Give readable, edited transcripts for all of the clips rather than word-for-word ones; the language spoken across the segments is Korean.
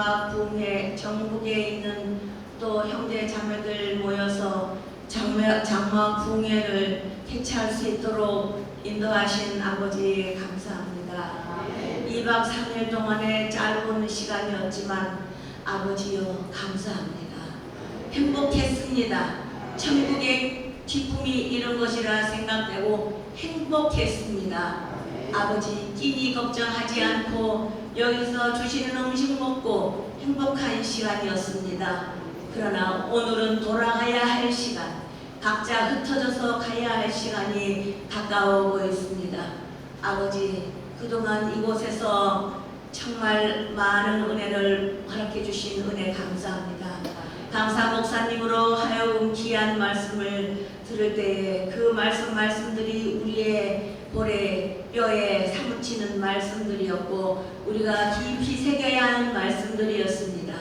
장막 부흥회 전국에 있는 또 형제 자매들 모여서 장막 부흥회를 개최할 수 있도록 인도하신 아버지 감사합니다. 2박 3일 동안의 짧은 시간이었지만 아버지여 감사합니다. 행복했습니다. 천국의 기쁨이 이런 것이라 생각되고 행복했습니다. 아버지 끼니 걱정하지 않고 여기서 주시는 음식 먹고 행복한 시간이었습니다. 그러나 오늘은 돌아가야 할 시간, 각자 흩어져서 가야 할 시간이 가까워오고 있습니다. 아버지, 그동안 이곳에서 정말 많은 은혜를 허락해 주신 은혜 감사합니다. 강사 목사님으로 하여금 귀한 말씀을 들을 때에 그 말씀들이 우리의 볼에 뼈에 사무치는 말씀들이었고 우리가 깊이 새겨야 하는 말씀들이었습니다.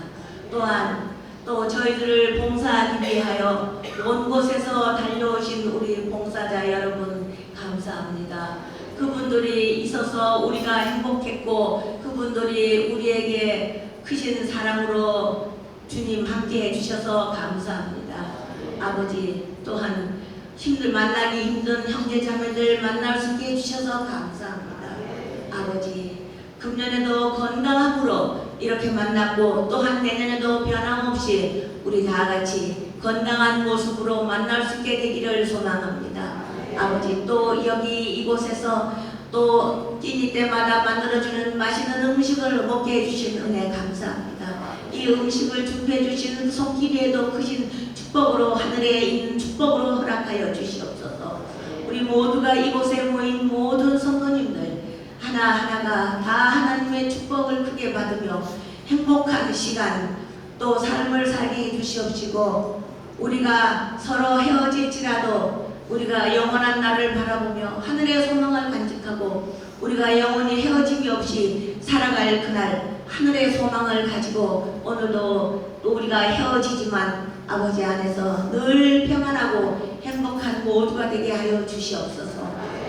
또한 또 저희들을 봉사하기 위하여 온 곳에서 달려오신 우리 봉사자 여러분 감사합니다. 그분들이 있어서 우리가 행복했고 그분들이 우리에게 크신 사랑으로 주님 함께 해주셔서 감사합니다. 아버지 또한 만나기 힘든 형제자매들 만날 수 있게 해주셔서 감사합니다. 아버지 금년에도 건강함으로 이렇게 만났고 또한 내년에도 변함없이 우리 다같이 건강한 모습으로 만날 수 있게 되기를 소망합니다. 아버지 또 여기 이곳에서 또 끼니 때마다 만들어주는 맛있는 음식을 먹게 해주신 은혜 감사합니다. 이 음식을 준비해 주시는 손길에도 크신 축복으로 하늘에 있는 축복으로 허락하여 주시옵소서. 우리 모두가 이곳에 모인 모든 성도님들 하나하나가 다 하나님의 축복을 크게 받으며 행복한 시간 또 삶을 살게 해주시옵시고 우리가 서로 헤어질지라도 우리가 영원한 날을 바라보며 하늘의 소망을 간직하고 우리가 영원히 헤어짐이 없이 살아갈 그날 하늘의 소망을 가지고 오늘도 우리가 헤어지지만 아버지 안에서 늘 평안하고 행복한 모두가 되게 하여 주시옵소서.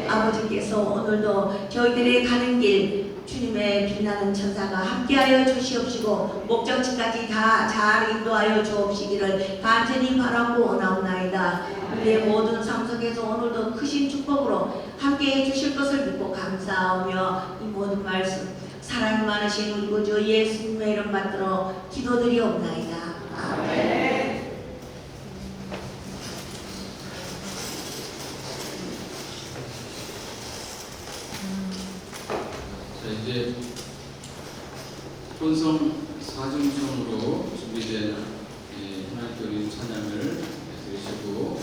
아버지께서 오늘도 저희들이 가는 길 주님의 빛나는 천사가 함께하여 주시옵시고 목적지까지 다 잘 인도하여 주옵시기를 간절히 바라고 원하옵나이다. 우리의 모든 삶 속에서 오늘도 크신 축복으로 함께해 주실 것을 믿고 감사하며 이 모든 말씀 사랑이 많으신 우리 구주 예수님의 이름 받들어 기도드리옵나이다. 아멘. 자, 이제 본성 4중성으로 준비된 하나님께 찬양을 들으시고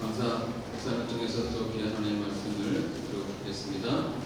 강사 목사님 통해서 또 귀한 하나님의 말씀을 들어보겠습니다.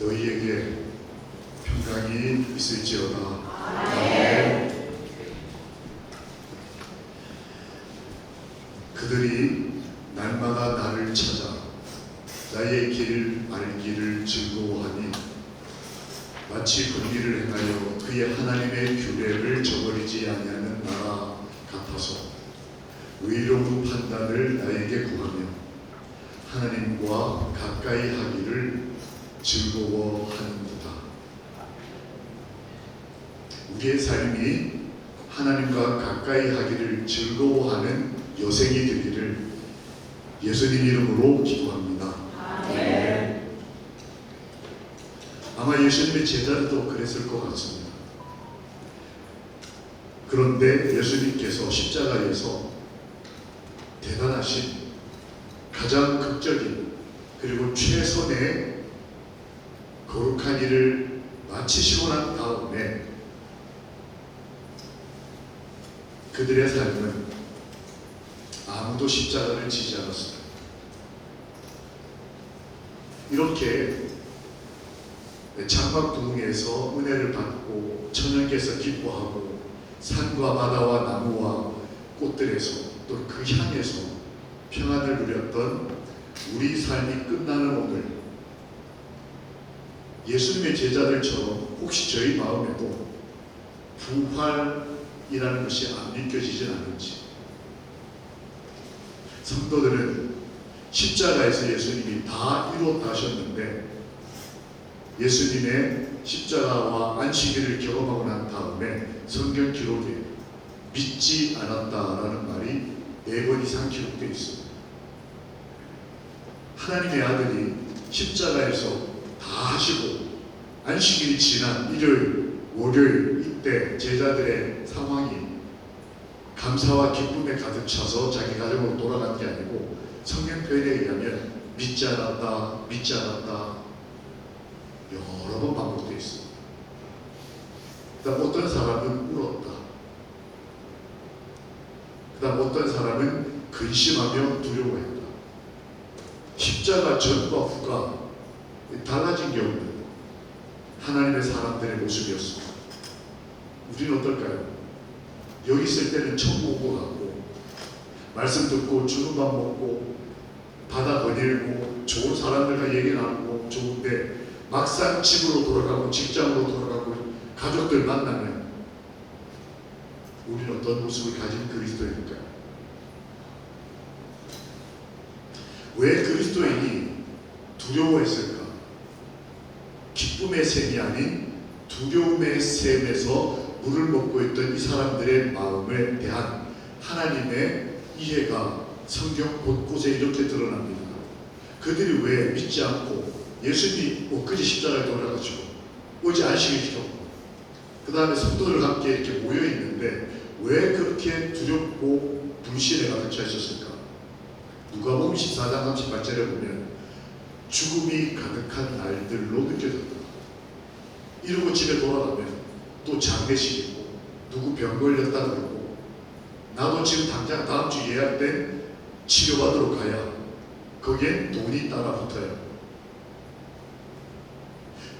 너희에게 평강이 있을지어다. 아멘. 그들이 날마다 나를 찾아 나의 길을 알기를 즐거워하니 마치 공의를 행하여 그의 하나님의 규례를 저버리지 아니하는 나라 같아서 의로운 판단을 나에게 구하며 하나님과 가까이 하기를 즐거워하는도다. 우리의 삶이 하나님과 가까이 하기를 즐거워하는 여생이 되기를 예수님 이름으로 기도합니다. 아멘. 아마 예수님의 제자들도 그랬을 것 같습니다. 그런데 예수님께서 십자가에서 대단하신 가장 극적인 그리고 최선의 거룩한 일을 마치시고 난 다음에 그들의 삶은 아무도 십자가를 지지 않았습니다. 이렇게 장막동에서 은혜를 받고 천연께서 기뻐하고 산과 바다와 나무와 꽃들에서 또 그 향에서 평안을 누렸던 우리 삶이 끝나는 오늘, 예수님의 제자들처럼 혹시 저희 마음에도 부활이라는 것이 안 믿겨지진 않은지. 성도들은 십자가에서 예수님이 다 이루었다 하셨는데 예수님의 십자가와 안식일을 경험하고 난 다음에 성경 기록에 믿지 않았다라는 말이 4번 이상 기록되어 있습니다. 하나님의 아들이 십자가에서 다 하시고 안식일이 지난 일요일, 월요일 이때 제자들의 상황이 감사와 기쁨에 가득 차서 자기 가정으로 돌아간 게 아니고 성경 표현에 의하면 믿지 않았다, 믿지 않았다 여러 번 반복되어 있습니다. 그다음 어떤 사람은 울었다. 그다음 어떤 사람은 근심하며 두려워했다. 십자가 전과 후가 달라진 게 없는 하나님의 사람들의 모습이었습니다. 우리는 어떨까요? 여기 있을 때는 천국 오고 가고 말씀 듣고 주는 밥 먹고 바다 거닐고 좋은 사람들과 얘기 나누고 좋은데 막상 집으로 돌아가고 직장으로 돌아가고 가족들 만나면 우리는 어떤 모습을 가진 그리스도인일까요? 왜 그리스도인이 두려워했을까? 기쁨의 샘이 아닌 두려움의 샘에서 물을 먹고 있던 이 사람들의 마음에 대한 하나님의 이해가 성경 곳곳에 이렇게 드러납니다. 그들이 왜 믿지 않고 예수님이 엊그제 십자가에 돌아가시고 어제 안식일 지켰고 그 다음에 성도들과 함께 이렇게 모여 있는데 왜 그렇게 두렵고 불신에 가득 차 있었을까? 누가복음 14장 38절에 보면 죽음이 가득한 날들로 느껴졌다. 이러고 집에 돌아가면 또 장례식이고 누구 병 걸렸다 그러고 나도 지금 당장 다음 주 예약된 치료받으러 가야 거기엔 돈이 따라 붙어요.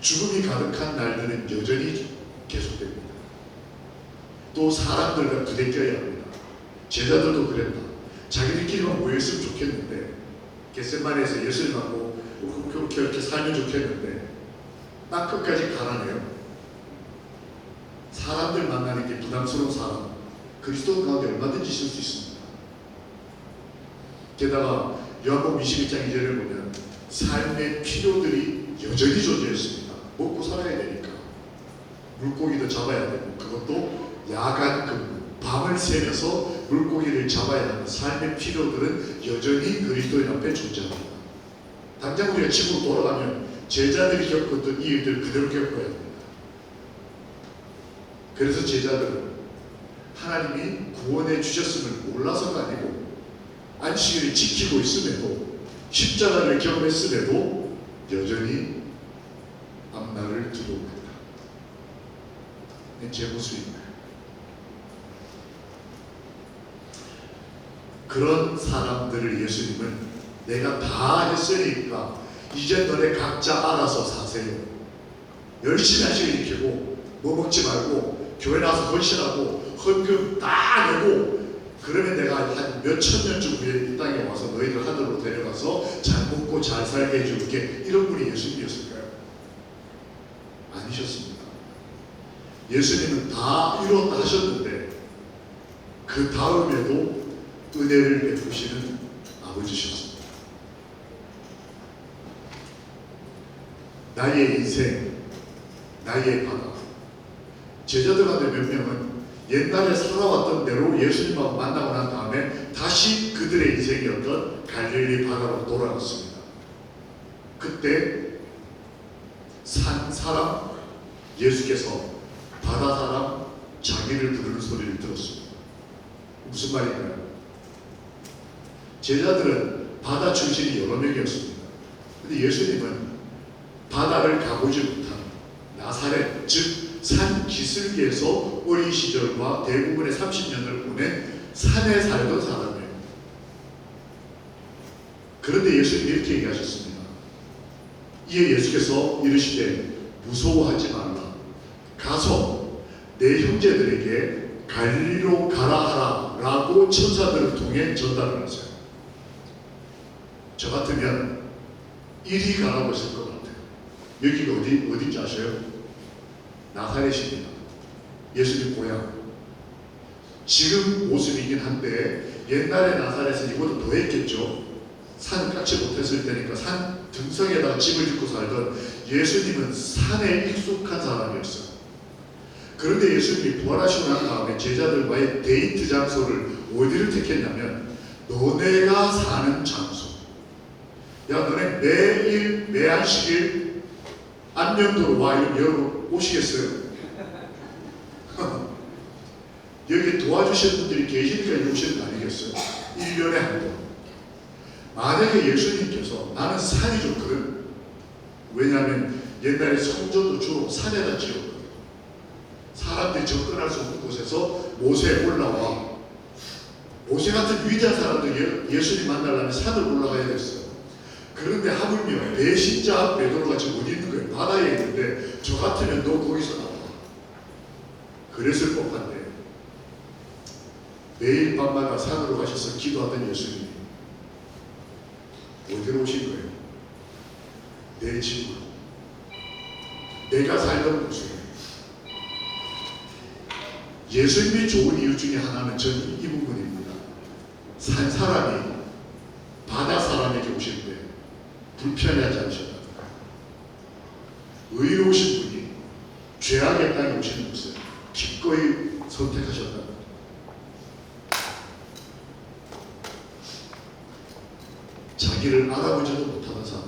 죽음이 가득한 날들은 여전히 계속됩니다. 또 사람들과 부대껴야 합니다. 제자들도 그랬다. 자기들끼리만 모였으면 좋겠는데 겟세마네에서 예수님하고 그렇게 살면 좋겠는데 딱 끝까지 가라네요. 사람들 만나는 게 부담스러운 사람 그리스도 가운데 얼마든지 있을 수 있습니다. 게다가 요한복음 21장 2절을 보면 삶의 필요들이 여전히 존재해 있습니다. 먹고 살아야 되니까 물고기도 잡아야 되고 그것도 야간 근무 밤을 새면서 물고기를 잡아야 하는 삶의 필요들은 여전히 그리스도인 앞에 존재합니다. 당장 우리가 집으로 돌아가면 제자들이 겪었던 이 일들을 그대로 겪어야 합니다. 그래서 제자들은 하나님이 구원해 주셨음을 몰라서가 아니고 안식일을 지키고 있음에도 십자가를 경험했음에도 여전히 앞날을 두려워한다. 제 모습입니다. 그런 사람들을 예수님은 내가 다 했으니까 이제 너네 각자 알아서 사세요. 열심히 하시길 익히고 뭐 먹지 말고 교회 나와서 헌신하고 헌금 다 내고 그러면 내가 한 몇천 년쯤 후에 이 땅에 와서 너희들 하늘로 데려가서 잘 먹고 잘 살게 해줄게. 이런 분이 예수님이었을까요? 아니셨습니다. 예수님은 다 이루었다 하셨는데 그 다음에도 은혜를 베푸시는 아버지셨습니다. 나의 인생, 나의 바다. 제자들한테 몇 명은 옛날에 살아왔던 대로 예수님하고 만나고 난 다음에 다시 그들의 인생이었던 갈릴리 바다로 돌아갔습니다. 그때 산 사람, 예수께서 바다 사람, 자기를 부르는 소리를 들었습니다. 무슨 말인가요? 제자들은 바다 출신이 여러 명이었습니다. 근데 예수님은 바다를 가보지 못한 나사렛, 즉 산 기슭에서 어린 시절과 대부분의 30년을 보낸 산에 살던 사람이에요. 그런데 예수님이 이렇게 얘기하셨습니다. 이에 예수께서 이르시되 무서워하지 말라. 가서 내 형제들에게 갈릴리로 가라 하라 라고 천사들을 통해 전달을 하세요. 저 같으면 이리 가라고 했을 것 같아요. 여기가 어딘지 아셔요? 나사렛입니다. 예수님 고향. 지금 모습이긴 한데 옛날에 나사렛은 이보다 더 했겠죠. 산 같이 못했을 때니까 산 등성에다가 집을 짓고 살던 예수님은 산에 익숙한 사람이었어요. 그런데 예수님이 부활하시고 난 다음에 제자들과의 데이트 장소를 어디를 택했냐면 너네가 사는 장소. 야 너네 매일 매한식일 안면도로 와. 이러면 여러분 오시겠어요? 여기 도와주시는 분들이 계시니까 오시는 거 아니겠어요? 1년에 한 번. 만약에 예수님께서 나는 산이 좋거든. 왜냐하면 옛날에 성전도 주로 산에다 지었거든. 사람들이 접근할 수 없는 곳에서 모세에 올라와. 모세 같은 위대한 사람들 예수님 만나려면 산을 올라가야 됐어요. 그런데 하물며 배신자 베드로가 지금 어디 있는 거예요? 바다에 있는데 저 같으면 너 거기서 나와. 그랬을 법한데 매일 밤마다 산으로 가셔서 기도하던 예수님이 어디로 오신 거예요? 내 집으로. 내가 살던 곳으로. 예수님이 좋은 이유 중에 하나는 저는 이 부분입니다. 산 사람이 바다 사람에게 오실 때 불편해하지 않으셨다. 의로우신 분이 죄악의 땅에 오시는 것을 기꺼이 선택하셨다. 자기를 알아보지도 못하는 사람.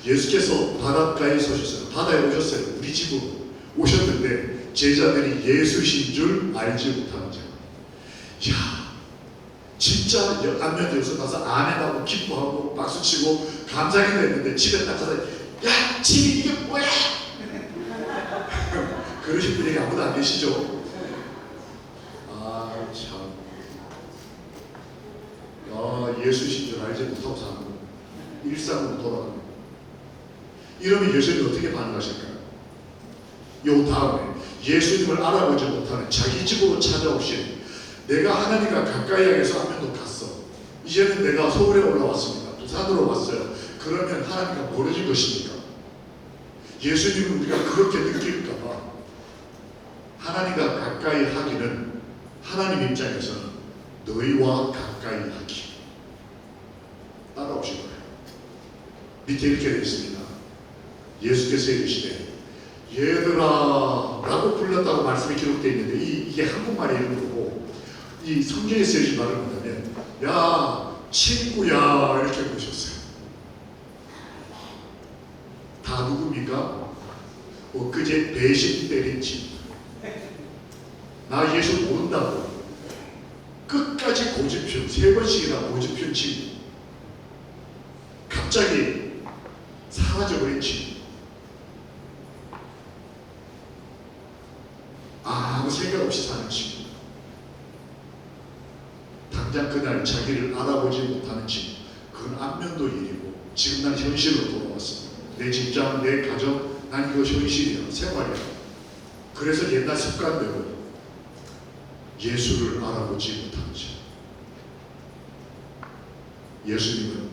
예수께서 바닷가에 서셨어요. 바다에 오셨어요. 우리 집으로 오셨는데 제자들이 예수신 줄 알지 못하는 자. 야, 진짜 안면도에서 가서 아멘하고 기뻐하고 박수치고 감사기도 했는데 집에 딱 가서 야, 집이 이게 뭐야? 그러신 분이 아무도 안 계시죠? 아, 참. 예수신 줄 알지 못하고 사는 거. 일상으로 돌아가는 거. 이러면 예수님이 어떻게 반응하실까요? 요 다음에 예수님을 알아보지 못하는 자기 집으로 찾아오신 내가 하나님과 가까이 하게서 하면도 갔어. 이제는 내가 서울에 올라왔습니다. 부산으로 왔어요. 그러면 하나님과 멀어진 것입니까? 예수님은 우리가 그렇게 느낄까봐 하나님과 가까이 하기는 하나님 입장에서는 너희와 가까이 하기. 따라오실 거예요. 밑에 이렇게 되어 있습니다. 예수께서 이르시되 얘들아 라고 불렀다고 말씀이 기록되어 있는데 이게 한국말에 이런 거고 이 성경에 쓰여진 말을 보면 야 친구야 이렇게 부르셨어요. 다 누굽니까? 엊그제 배신 때린 친구. 나 예수 모른다고 끝까지 고집편 3번씩이나 고집편 친구. 갑자기 사라져버린 친구. 아무 생각 없이 사는 친구. 당장 그날 자기를 알아보지 못하는 친구. 그건 안면도 일이고 지금 난 현실로 돌아왔습니다. 내 직장, 내 가정, 난 이거 현실이야, 생활이야. 그래서 옛날 습관대로 예수를 알아보지 못하지. 예수님은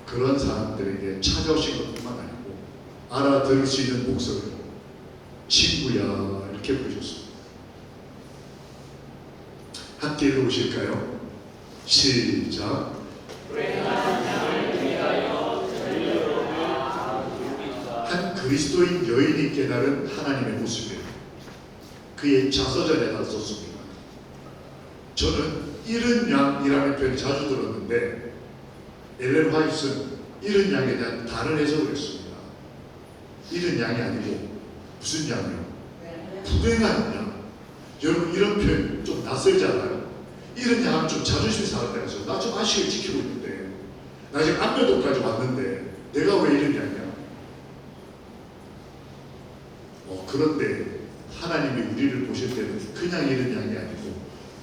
그런 사람들에게 찾아오신 것뿐만 아니고 알아들을 수 있는 목소리로 친구야 이렇게 부르셨습니다. 함께 읽어보실까요? 시작. 한 그리스도인 여인이 깨달은 하나님의 모습이에요. 그의 자서전에다 썼습니다. 저는 잃은 양이라는 표현을 자주 들었는데 엘렌 화이트는 잃은 양에 대한 다른 해석을 했습니다. 잃은 양이 아니고 무슨 양이요? 불행한 양. 여러분 이런 표현 좀 낯설지 않아요? 잃은 양은 좀 자존심 상할 때가 있어요. 나 좀 안식을 지키고 있는데 나 지금 안면도까지 왔는데 내가 왜 잃은 양이야? 그런데 하나님이 우리를 보실 때는 그냥 잃은 양이 아니고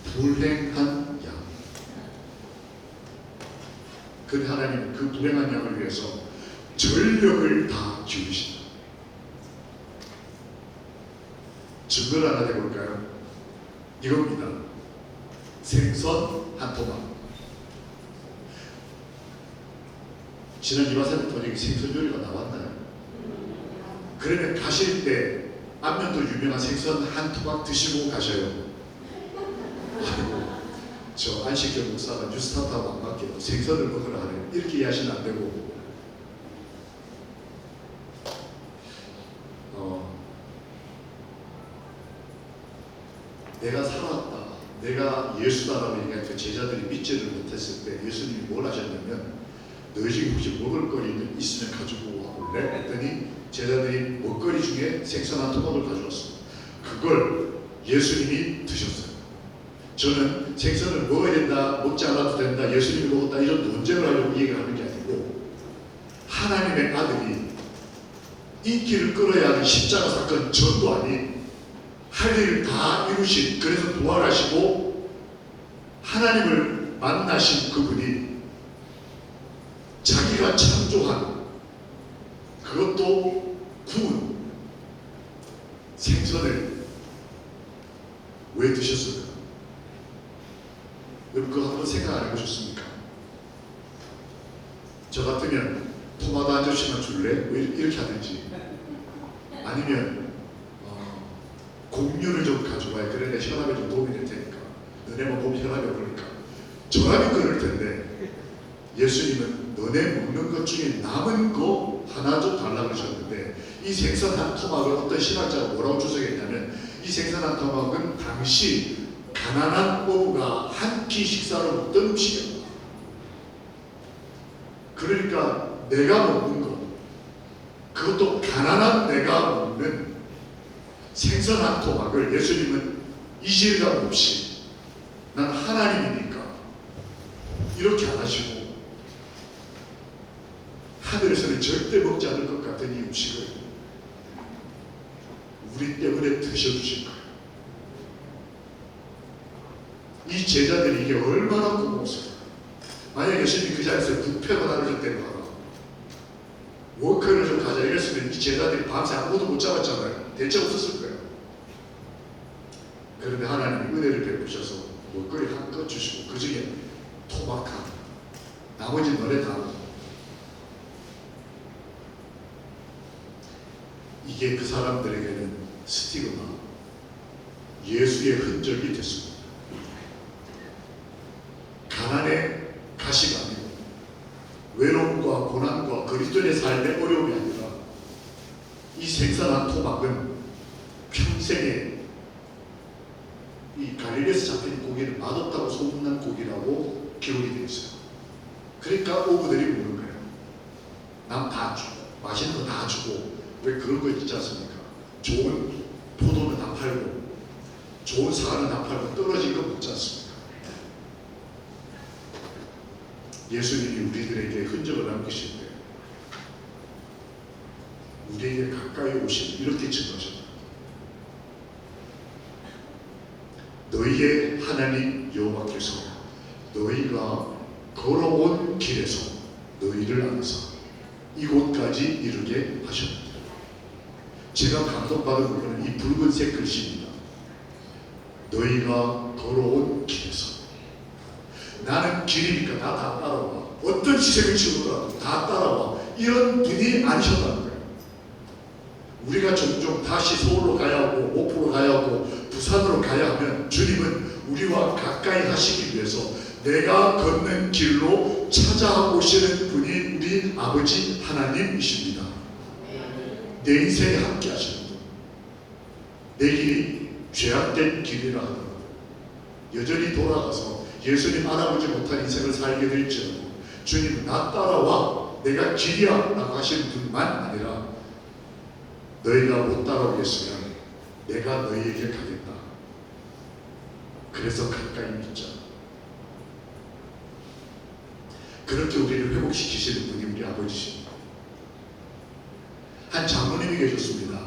불행한 양. 그 하나님은 그 불행한 양을 위해서 전력을 다 기울이신다. 증거를 하나 내볼까요? 이겁니다. 생선 한 토막. 지난 이화사님 번역에 생선 요리가 나왔나요? 그러면 가실 때 안면도 유명한 생선 한 토막 드시고 가셔요. 아이고, 저 안식교 목사가 뉴스타트하고 안 맞게 생선을 먹으라 하네. 이렇게 이해하시면 안 되고, 내가 살았다, 내가 예수다라고 얘기할 때 제자들이 믿지를 못했을 때 예수님이 뭘 하셨냐면 너희 집에 혹시 먹을 거리 있으면 가지고 와볼래? 했더니 제자들이 먹거리 중에 생선 한 토막을 가져왔습니다. 그걸 예수님이 드셨어요. 저는 생선을 먹어야 된다, 먹지 않아도 된다, 예수님이 먹었다 이런 논쟁을 하려고 얘기를 하는 게 아니고 하나님의 아들이 인기를 끌어야 하는 십자가 사건 전도 아닌 할 일을 다 이루신, 그래서 부활하시고 하나님을 만나신 그분이 자기가 창조한, 그것도 구운 생선을 왜 드셨을까? 여러분 그거 한번 생각 안 해보셨습니까? 저 같으면 토마토 한 접시만 줄래? 왜 이렇게 하든지, 아니면 공유를 좀 가져와야 그래 내 혈압에 좀 도움이 될 테니까, 너네만 보면 혈압이 오르니까 저람이 끊을 텐데 예수님은 너네 먹는 것 중에 남은 거 하나 좀 달라고 그러셨는데, 이 생선 한 토막을 어떤 신학자가 뭐라고 주석했냐면 이 생선 한 토막은 당시 가난한 어부가 한 끼 식사를 먹던 음식이었다. 그러니까 내가 먹는 것, 그것도 가난한 내가 먹는 생선 한 토막을 예수님은 이질감 없이 난 하나님이니까 이렇게 안 하시고 하늘에서는 절대 먹지 않을 것 같은 이 음식을 우리 때문에 드셔주신 거예요. 이 제자들이 이게 얼마나 고마웠을까. 만약 예수님이 그 자리에서 뷔페가 나눠줬다고 하나, 워크를 좀 가자 이랬으면 이 제자들이 밤새 아무도 못 잡았잖아요. 대책 없었을 거예요. 그런데 하나님이 은혜를 베푸셔서 먹거리 한껏 주시고 그 중에 토막 하나, 나머지 너네 다 먹어. 이게 그 사람들에게는 스티그마, 예수의 흔적이 됐습니다. 가난의 가시가 아니고 외로움과 고난과 그리스도의 삶의 어려움이 아니라 이 생선 한 토막은 평생에 이 갈릴리에서 잡힌 고기를 맛없다고 소문난 고기라고 기록이 되어 있어요. 그러니까 오부들이 모르는 거예요. 남 다 주고 맛있는 거 다 주고, 왜 그런 거 있지 않습니까? 좋은 포도는 다 팔고 좋은 사과는 다 팔고 떨어진 거 먹지 않습니까? 예수님이 우리들에게 흔적을 남기실 때 우리에게 가까이 오신 이렇게 증거하셨다. 너희의 하나님 여호와께서 너희가 걸어온 길에서 너희를 안아서 이곳까지 이르게 하셨다. 제가 감동받은 부분은 이 붉은색 글씨입니다. 너희가 걸어온 길에서. 나는 길이니까 다 따라와. 어떤 희생을 치르더라도 다 따라와. 이런 분이 아니셨다는 거예요. 우리가 종종 다시 서울로 가야 하고 목포로 가야 하고 부산으로 가야 하면 주님은 우리와 가까이 하시기 위해서 내가 걷는 길로 찾아오시는 분이 우리 아버지 하나님이십니다. 내 인생에 함께 하시는 분. 내 길이 죄악된 길이라 하더라도 여전히 돌아가서 예수님 알아보지 못한 인생을 살게 될지라도 주님은 나 따라와 내가 길이야 라고 하시는 분만 아니라 너희가 못 따라오겠으면 내가 너희에게 가겠다. 그래서 가까이 믿자. 그렇게 우리를 회복시키시는 분이 우리 아버지십니다. 한 장로님이 계셨습니다.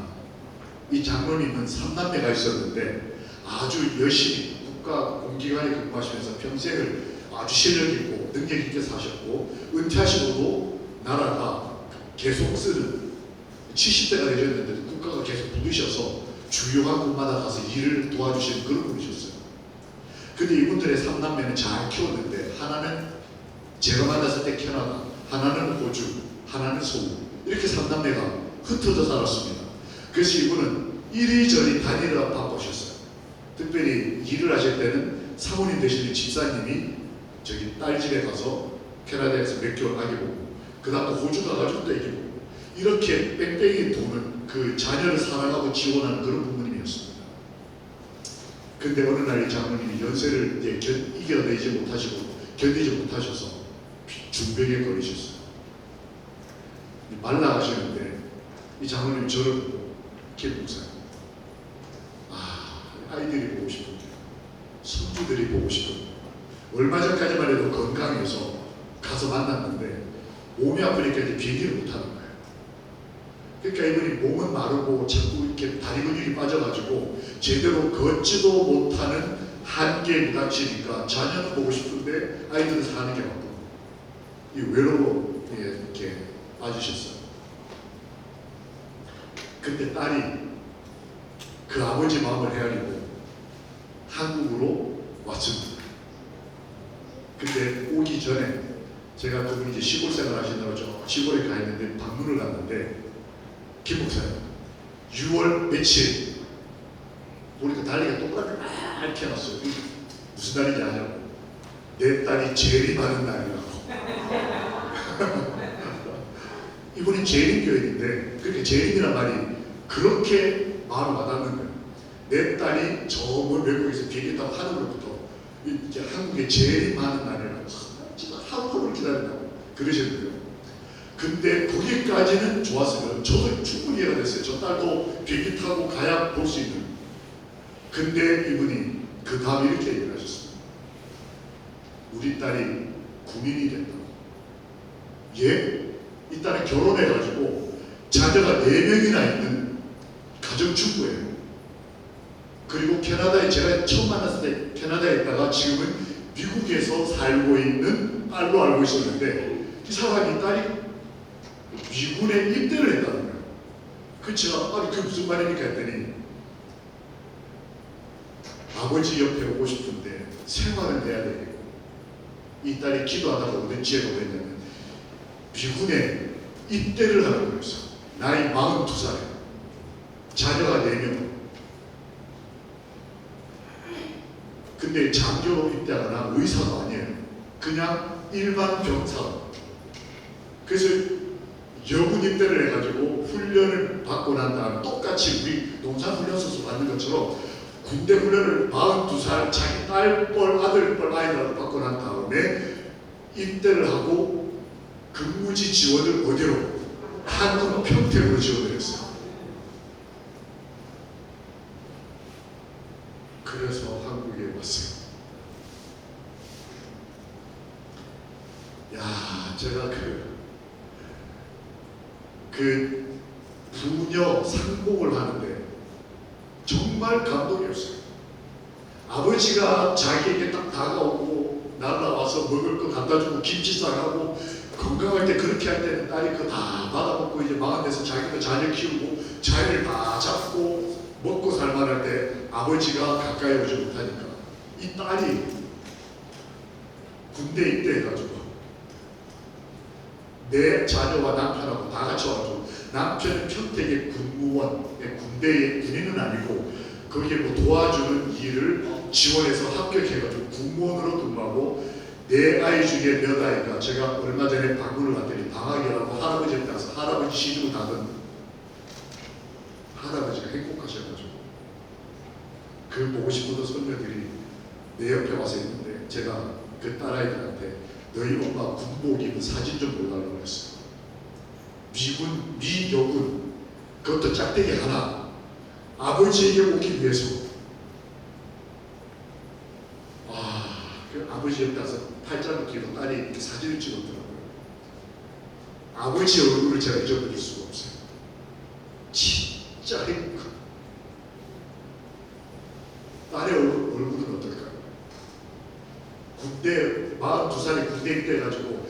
이 장로님은 3남매가 있었는데 아주 열심히 국가 공기관에 근무하시면서 평생을 아주 실력 있고 능력 있게 사셨고 은퇴하시고도 나라가 계속 쓰는 70대가 되셨는데 국가가 계속 부르셔서 주요한 곳마다 가서 일을 도와주시는 그런 분이셨어요. 근데 이분들의 3남매는 잘 키웠는데 하나는 제가 만났을 때 캐나다, 하나는 호주, 하나는 서울 이렇게 3남매가 흩어져 살았습니다. 그래서 이분은 이리저리 다니느라 바쁘셨어요. 특별히 일을 하실 때는 사모님 되시는 집사님이 저기 딸 집에 가서 캐나다에서 몇 개월 아기 보고 그 다음 또 호주 가가지고 또 애기 보고 이렇게 뺑뺑이 도는 그 자녀를 사랑하고 지원하는 그런 부모님이었습니다. 근데 어느 날 이 장모님이 연세를 이겨내지 못하시고 견디지 못하셔서 중병에 걸리셨어요. 말라가시는데 이 장모님이 저를 보고 김 목사님, 아이들이 보고 싶은데 손주들이 보고 싶은데 얼마 전까지만 해도 건강해서 가서 만났는데 몸이 아프니까 이제 비행기를 못하는 거예요. 그러니까 이분이 몸은 마르고 자꾸 이렇게 다리 근육이 빠져가지고 제대로 걷지도 못하는 한계에 부닥치니까 자녀는 보고 싶은데 아이들은 사는 게 없고 이 외로움에 이렇게 빠지셨어요. 근데 딸이 그 아버지 마음을 헤아리고 한국으로 왔습니다. 근데 오기 전에 제가 그분이 이제 시골 생활 하신다고 저 시골에 가 있는데 방문을 갔는데 김 목사님 6월 며칠 보니까 달리가 동그랗게 이렇게 해놨어요. 무슨 날인지 아냐고. 내 딸이 제일이 많은 날이라고. 이분이 재림교인인데 그렇게 재림이란 말이 그렇게 마음에 와닿는 거예요. 내 딸이 저 외국에서 비행기 타고 하늘로부터 이제 한국에 제일 많은 날이라고 진짜 하루하루 기다린다고 그러시는 거예요. 근데 거기까지는 좋았어요. 저도 충분히 이해가 됐어요. 저 딸도 비행기 타고 가야 볼 수 있는. 근데 이분이 그 다음에 이렇게 얘기를 하셨어요. 우리 딸이 군인이 된다고. 예? 이 딸이 결혼해가지고 자녀가 4명이나 있는 가정주부예요. 그리고 캐나다에 제가 처음 만났을 때 캐나다에 있다가 지금은 미국에서 살고 있는 딸로 알고 있었는데 이 사람이 딸이 미군에 입대를 했다는 거예요. 그 제가 아니 그게 무슨 말입니까 했더니 아버지 옆에 오고 싶은데 생활은 해야 되겠고 이 딸이 기도하다가 얻은 지혜가 뭐였냐면 미군에 입대를 하는 거였어요. 나이 42살에 자녀가 4명. 근데 장교로 입대하거나 의사도 아니에요. 그냥 일반 병사. 그래서 여군 입대를 해가지고 훈련을 받고 난 다음 똑같이 우리 농산훈련소에서 받는 것처럼 군대 훈련을 42살 자기 딸뻘 아들뻘 아이들하고 받고 난 다음에 입대를 하고 근무지 지원을 어디로? 한국 평택으로 지원을 했어요. 그래서 한국에 왔어요. 야, 제가 그 부녀 상봉을 하는데 정말 감동이었어요. 아버지가 자기에게 딱 다가오고 날라와서 먹을 거 갖다 주고 김치 싸가고 건강할 때 그렇게 할 때는 딸이 그거 다 받아먹고 이제 망한 데서 자기가 자녀 키우고 자리를 다 잡고 먹고 살만할 때 아버지가 가까이 오지 못하니까 이 딸이 군대 입대해가지고 내 자녀와 남편하고 다 같이 와가지고 남편은 평택의 군무원, 군대의 군인은 아니고 거기에 뭐 도와주는 일을 지원해서 합격해가지고 군무원으로 근무하고 내 아이 중에 몇 아이가 제가 얼마 전에 방문을 왔더니 방학이라고 할아버지한테 가서 할아버지 시중 다던 할아버지가 행복하셔가지고 그 보고 싶어도 손녀들이 내 옆에 와서 있는데 제가 그 딸아이들한테 너희 엄마 군복 입은 사진 좀 보여달라고 했어요. 미군, 미여군 그것도 짝대기 하나 아버지에게 오기 위해서 그 아버지 옆에 가서 팔짱을 끼고 딸이 이렇게 사진을 찍었더라고요. 아버지 얼굴을 제가 잊어버릴 수가 없어요. 진짜 행복. 딸의 얼굴은 어떨까요? 군대 42살에 군대 입대해가지고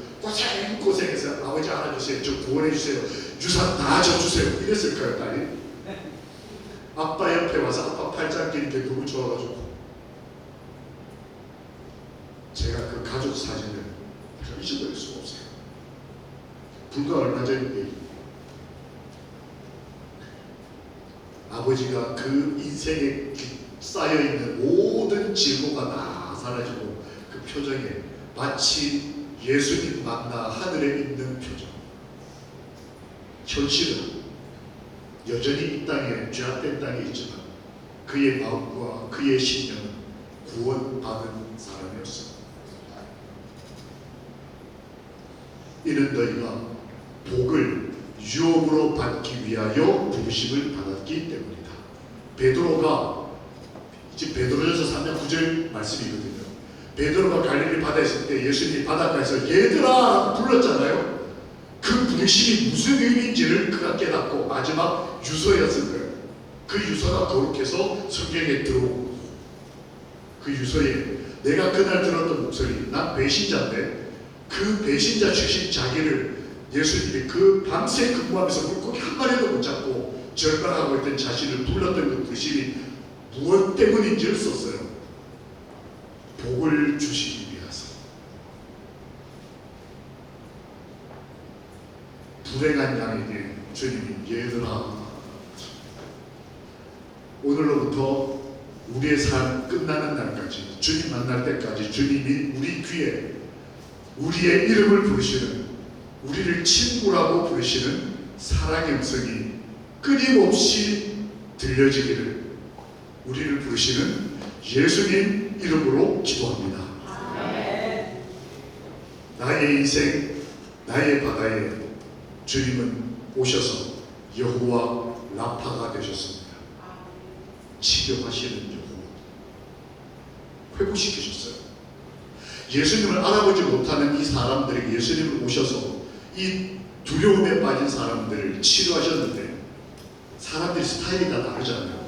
고생해서 아버지 안아주세요, 저 구원해주세요, 유산 다 져주세요 이랬을까요 딸이? 아빠 옆에 와서 아빠 팔짱 끼니까 너무 좋아가지고 제가 그 가족 사진을 잊어버릴 수가 없어요. 불과 얼마 전인데 아버지가 그 인생에 쌓여있는 모든 질고가 다 사라지고 그 표정에 마치 예수님 만나 하늘에 있는 표정. 현실은 여전히 이 땅에 죄악된 땅에 있지만 그의 마음과 그의 신념은 구원받은 사람이었습니다. 이는 너희가 복을 유업으로 받기 위하여 부르심을 받았기 때문이다. 베드로가 이제 베드로전서 3장 9절 말씀이거든요. 베드로가 갈릴리 바다에 있을 때 예수님이 바닷가에서 얘들아 불렀잖아요. 그 부르심이 무슨 의미인지를 그가 깨닫고 마지막 유서였을 거예요. 그 유서가 거룩해서 성경에 들어오고 그 유서에 내가 그날 들었던 목소리, 난 배신자인데 그 배신자 출신 자기를 예수님이 그 밤새 근무하면서 물고기 한 마리도 못 잡고 절망하고 있던 자신을 불렀던 그 부르심이 무엇 때문인지를 썼어요. 복을 주시기 위해서. 불행한 양에게 주님이 얘들아 오늘로부터 우리의 삶 끝나는 날까지 주님 만날 때까지 주님이 우리 귀에 우리의 이름을 부르시는 우리를 친구라고 부르시는 사랑의 음성이 끊임없이 들려지기를 우리를 부르시는 예수님 이름으로 기도합니다. 나의 인생, 나의 바다에 주님은 오셔서 여호와 라파가 되셨습니다. 치료하시는 여호와 회복시키셨어요. 예수님을 알아보지 못하는 이 사람들에게 예수님을 오셔서 이 두려움에 빠진 사람들을 치료하셨는데 사람들이 스타일이 다 다르잖아요.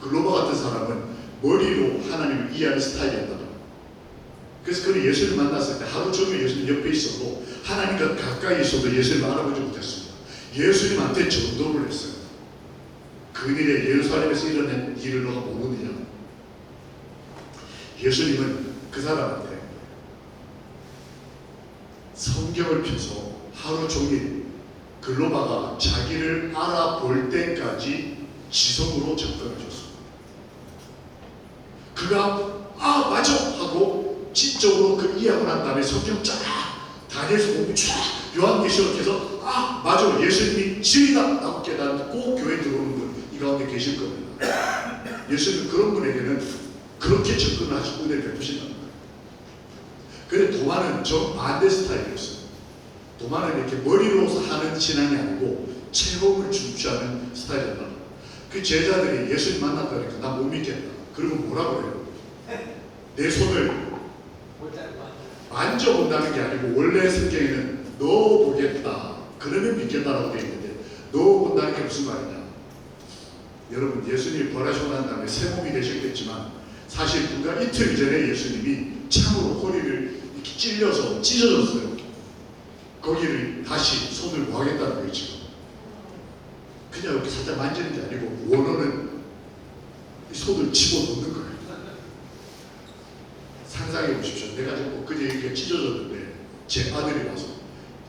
글로바 같은 사람은 머리로 하나님을 이해하는 스타일이었다. 그래서 그는 예수를 만났을 때 하루 종일 예수님 옆에 있어도 하나님과 가까이 있어도 예수님을 알아보지 못했습니다. 예수님한테 전도를 했어요. 그일에 예루살렘에서 일어난 일을 너가 모르느냐. 예수님은 그 사람한테 성경을 펴서 하루 종일 글로바가 자기를 알아볼 때까지 지성으로 접근하셨습니다. 그가 맞아 하고 지적으로 그 이해하고 난 다음에 성경 쫙 다니엘서 공부 쫙 요한계시록 해서 맞아 예수님이 진리다 라고 깨닫고 교회 들어오는 분 이 가운데 계실 겁니다. 예수님은 그런 분에게는 그렇게 접근을 하시고 은혜를 베푸신답니다. 그런데 도마는 정반대 스타일이었어요. 도마는 이렇게 머리로서 하는 신앙이 아니고 체험을 중시하는 스타일이었다. 그 제자들이 예수님 만났다니까 나 못 믿겠다. 그리고 뭐라고 해요? 내 손을 만져본다는 게 아니고 원래 성경에는 넣어보겠다. 그러면 믿겠다라고 되어 있는데 넣어본다는 게 무슨 말이냐? 여러분 예수님이 벌하시고 난 다음에 새 몸이 되셨겠지만 사실 불과 이틀 전에 예수님이 참으로 허리를 이렇게 찔려서 찢어졌어요. 거기를 다시 손을 놓아겠다는 거예요 지금. 그냥 이렇게 살짝 만지는 게 아니고 원어는 손을 집어넣는 거예요. 상상해 보십시오. 내가 지금 그제 이렇게 찢어졌는데 제 아들이 와서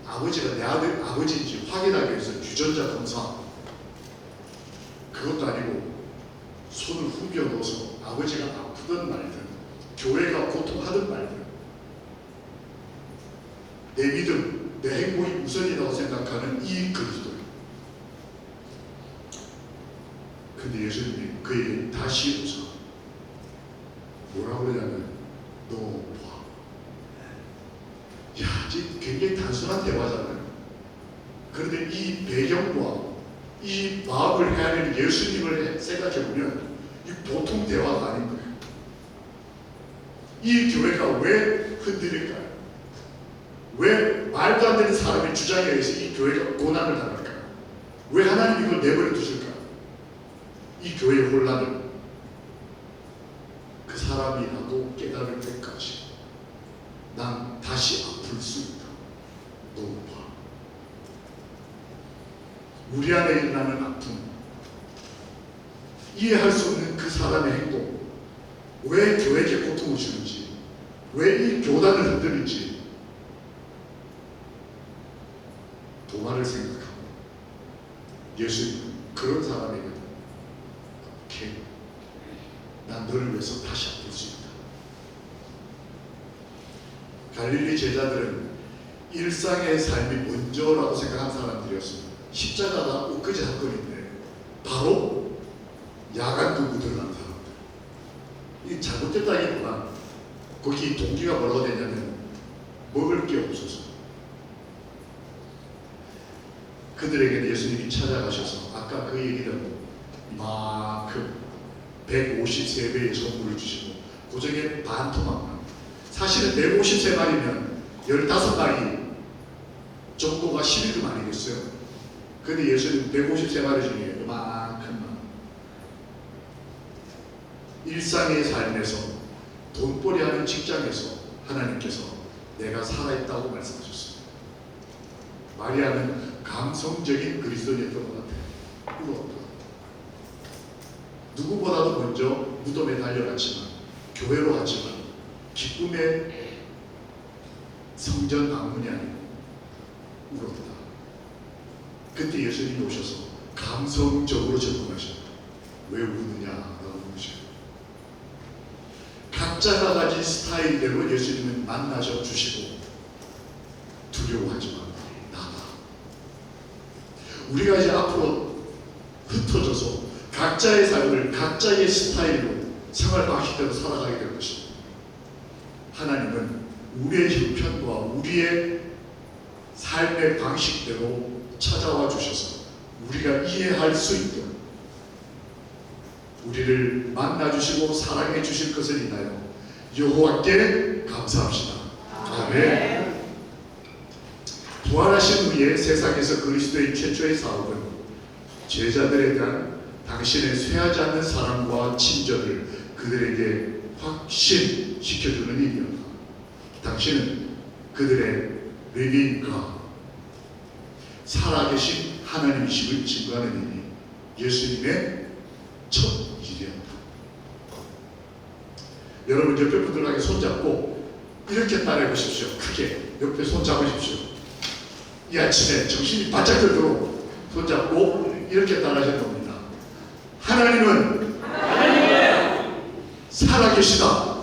아버지가 내 아들 아버지인지 확인하기 위해서 유전자 검사, 그것도 아니고 손을 후벼 넣어서 아버지가 아프든 말든 교회가 고통하든 말든 내 믿음, 내 행복이 우선이라고 생각하는 이 그리스도예요. 근데 예수님이 그에게 다시 오셔서 뭐라고 하냐면 너 봐. 야, 지금 굉장히 단순한 대화잖아요. 그런데 이 배경과 이 마음을 헤아리는 예수님을 생각해보면 이 보통 대화가 아닌 거예요. 이 교회가 왜 흔들릴까요? 왜 말도 안 되는 사람의 주장에 의해서 이 교회가 고난을 당할까요? 왜 하나님 이걸 내버려 두실까요? 이 교회의 혼란을 그 사람이라도 깨달을 때까지 난 다시 아플 수 있다. 너무 봐. 우리 안에 일어나는 아픔, 이해할 수 없는 그 사람의 행동, 왜 교회에게 고통을 주는지, 왜 이 교단을 흔들는지 도마를 생각하고 예수님은 그런 사람에게 오케이, 난 너를 위해서 다시 아플 수 있다. 갈릴리 제자들은 일상의 삶이 먼저라고 생각한 사람들이었습니다. 십자가가 엊그제 사건인데 바로 야간도 묻어난 사람들. 이 잘못됐다기보다 거기 동기가 뭐라고 되냐면 먹을 게 없어서. 그들에게 예수님이 찾아가셔서 아까 그 얘기는 이만큼 153배의 선물을 주시고 고정에 반토막만, 사실은 153마리면 15마리 정도가 11금 아니겠어요? 근데 예수님 153마리 중에 이만큼만 일상의 삶에서 돈벌이 하는 직장에서 하나님께서 내가 살아있다고 말씀하셨습니다. 마리아는 감성적인 그리스도인이었던 것 같아요. 울었다. 누구보다도 먼저 무덤에 달려갔지만, 교회로 갔지만 기쁨의 성전 방문이 아니고 울었다. 그때 예수님이 오셔서 감성적으로 접근하셨다. 왜 우느냐라고 묻으셔요. 각자가 가진 스타일대로 예수님은 만나셔 주시고 두려워하지 마. 나다. 우리가 이제 앞으로 흩어져서 각자의 삶을 각자의 스타일로 생활 방식대로 살아가게 될 것입니다. 하나님은 우리의 형편과 우리의 삶의 방식대로 찾아와 주셔서 우리가 이해할 수 있도록 우리를 만나 주시고 사랑해 주실 것을 인하여 여호와께 감사합시다. 아멘. 부활하신 후에 세상에서 그리스도의 최초의 사업은 제자들에 대한 당신의 쇠하지 않는 사랑과 친절을 그들에게 확신시켜주는 일이었다. 당신은 그들의 레위인과 살아계신 하나님이심을 증거하는 일이 예수님의 첫 일이었다. 여러분 옆에 분들에게 손잡고 이렇게 따라해 보십시오. 크게 옆에 손잡으십시오. 이 아침에 정신이 바짝 들도록 손잡고 이렇게 따라하셔야 됩니다. 하나님은 살아계시다.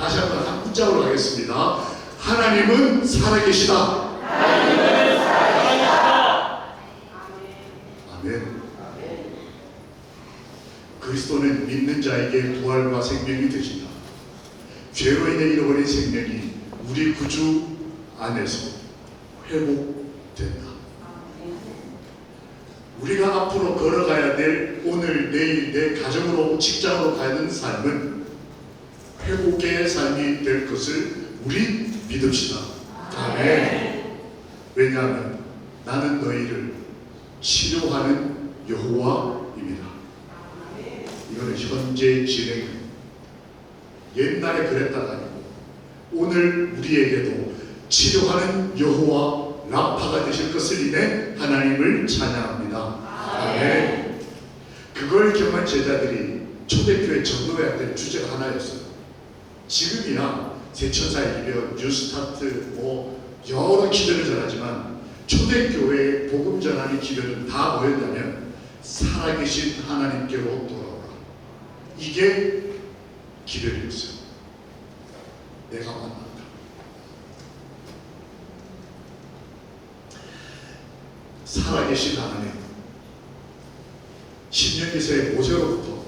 다시 한번 한 문장으로 가겠습니다. 하나님은 살아계시다. 아멘. 그리스도는 믿는 자에게 부활과 생명이 되신다. 죄로 인해 잃어버린 생명이 우리 구주 안에서 회복된다. 우리가 앞으로 걸어가야 될 오늘, 내일, 내 가정으로, 직장으로 가야 하는 삶은 회복의 삶이 될 것을 우리 믿읍시다. 아멘. 왜냐하면 나는 너희를 치료하는 여호와입니다. 이거는 현재 진행. 옛날에 그랬다가 아니고 오늘 우리에게도 치료하는 여호와 라파가 되실 것을 인해 하나님을 찬양합니다. 축원합니다. 아멘. 그걸 경험한 제자들이 초대교회 전도회 때 주제가 하나였어요. 지금이야 세천사의 기별, 뉴스타트 여러 기별을 전하지만 초대교회의 복음 전하는 기별은 다 뭐였냐면 살아계신 하나님께로 돌아오라. 이게 기별이었어요. 내가 만났다. 살아계신 하나님. 신명기서의 모세로부터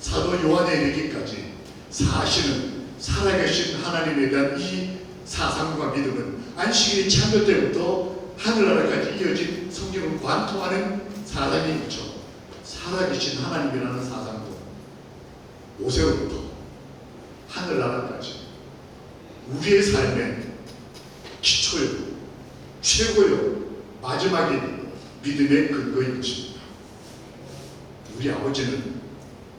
사도 요한에 이르기까지 사실은 살아계신 하나님에 대한 이 사상과 믿음은 안식일의 창조 때부터 하늘나라까지 이어진 성경을 관통하는 사상이 있죠. 살아계신 하나님이라는 사상도 모세로부터 하늘나라까지 우리의 삶의 기초요, 최고요, 마지막인 믿음의 근거인 것입니다. 우리 아버지는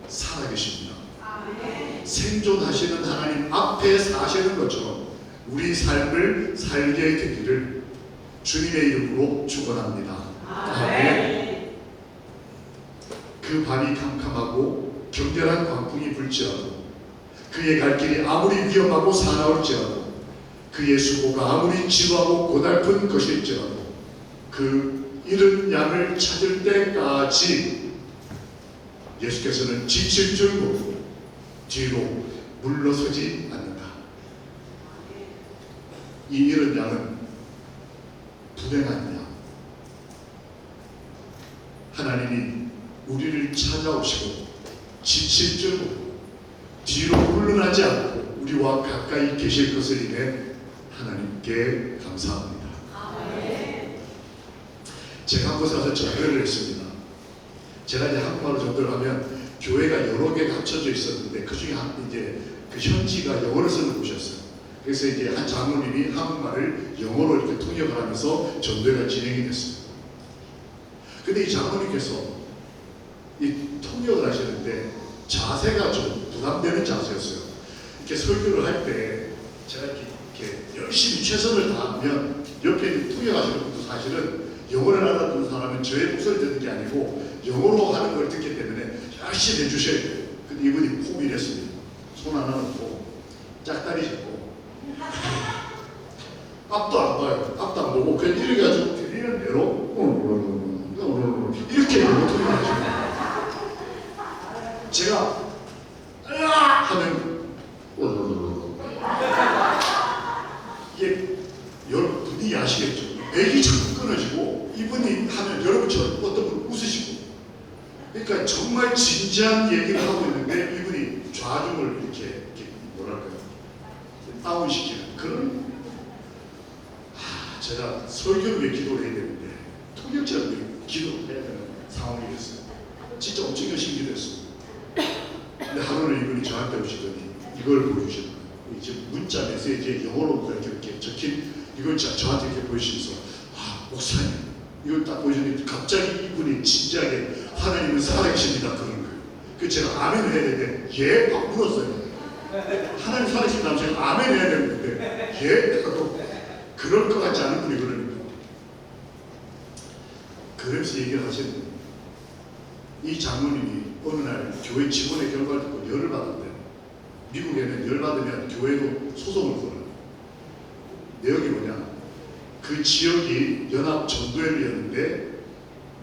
살아계십니다. 생존하시는 하나님 앞에 사시는 것처럼 우리 삶을 살게 되기를 주님의 이름으로 축원합니다. 아멘. 그 밤이 캄캄하고 격렬한 광풍이 불지어도 그의 갈 길이 아무리 위험하고 사나울지어도 그의 수고가 아무리 지루하고 고달픈 것일지라도 그 잃은 양을 찾을 때까지 예수께서는 지칠 줄 모르고 뒤로 물러서지 않는다. 이 잃은 양은 불행한 양. 하나님이 우리를 찾아오시고 지칠 줄 모르고 뒤로 물러나지 않고 우리와 가까이 계실 것을 인해 하나님께 감사합니다. 제가 한 곳에 와서 전도를 했습니다. 제가 이제 한국말로 전도를 하면 교회가 여러 개가 합쳐져 있었는데 그 중에 이제 그 현지가 영어를 쓰는 곳이었어요. 그래서 이제 한 장로님이 한국말을 영어로 이렇게 통역을 하면서 전도가 진행이 됐어요. 근데 이 장로님께서 이 통역을 하시는데 자세가 좀 부담되는 자세였어요. 이렇게 설교를 할 때 제가 이렇게 열심히 최선을 다하면 옆에 있는 통역하시는 분도 사실은 영어를 알아듣는 사람은 저의 목소리 듣는 게 아니고 영어로 하는 걸 듣기 때문에 열심히 해주셔야 돼요. 근데 이분이 포기를 했습니다. 손 하나 놓고 짝다리 잡고 앞도 안 봐요. 앞도 안 보고 그냥 이렇게 가지고 들리는 대로 이렇게 통역을 하시고 제가 하면 이게 여러분이 아시겠죠? 맥이 자꾸 끊어지고 이분이 하면 여러분처럼 어떤 분 웃으시고 그러니까 정말 진지한 얘기를 하고 있는데 이분이 좌중을 이렇게 뭐랄까요? 다운시키는 그런 제가 설교를 위해 기도를 해야 되는데 통역자를 기도를 해야 되는 상황이 됐어요. 진짜 엄청 열심히 기도했어요. 근데 하루는 이분이 저한테 오시더니 이걸 보여주시는 거예요. 이제 문자 메시지에 영어로 이렇게 적힌 이걸 저한테 이렇게 보여주시면서 목사님 이걸 딱 보여주니 갑자기 이분이 진지하게 하나님은 살아계십니다 그러는 거예요. 그 제가 아멘 해야 되는데 예? 막 물었어요. 하나님 살아계십니다 제가 아멘 해야 되는데 예? 하고 그럴 것 같지 않은 분이 그러니까 그러면서 얘기를 하시는 이 장로님이 어느 날 교회 직원의 결과를 듣고 열을 받았대요. 미국에는 열 받으면 교회도 소송을 걸어요. 내용이 뭐냐? 그 지역이 연합 전도회를 여는데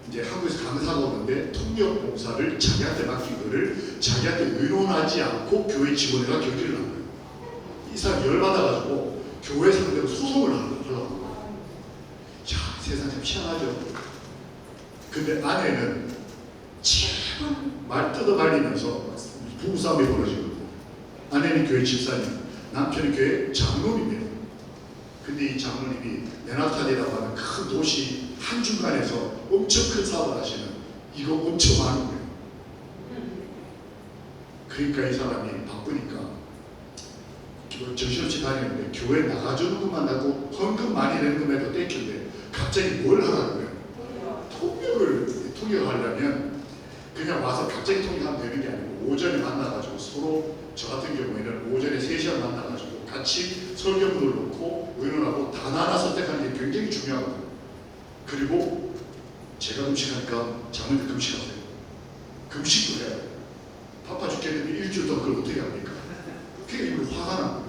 이제 한국에서 강사가 오는데 통역 봉사를 자기한테 맡긴 거를 자기한테 의논하지 않고 교회 직원회가 결의를 한 거예요. 이 사람이 열받아가지고 교회 상대로 소송을 하려고 거예요. 야, 세상 참 희한하죠. 근데 아내는 제발 말 뜯어 말리면서 부부싸움이 벌어지거든요. 아내는 교회 집사님, 남편은 교회 장로님이에요. 근데 이 장로님이 맨하탄이라고 하는 큰 도시 한중간에서 엄청 큰 사업을 하시는 이거 엄청 많은 거예요. 그러니까 이 사람이 바쁘니까 정신없이 다니는데 교회 나가주는 것만 나고 헌금 많이 내는 것만 떼끼는데 갑자기 뭘 하라는 거예요? 통역을 하려면 그냥 와서 갑자기 통역하면 되는 게 아니고 오전에 만나가지고 서로 저 같은 경우에는 오전에 3시간 만나가지고 같이 설교문을 놓고 의논하고 단 하나 선택하는 게 굉장히 중요하거든요. 그리고 제가 금식하니까 장모님 금식하세요. 금식도 해요. 바빠 죽겠는데 일주일 동안 그걸 어떻게 합니까? 그게 화가 나.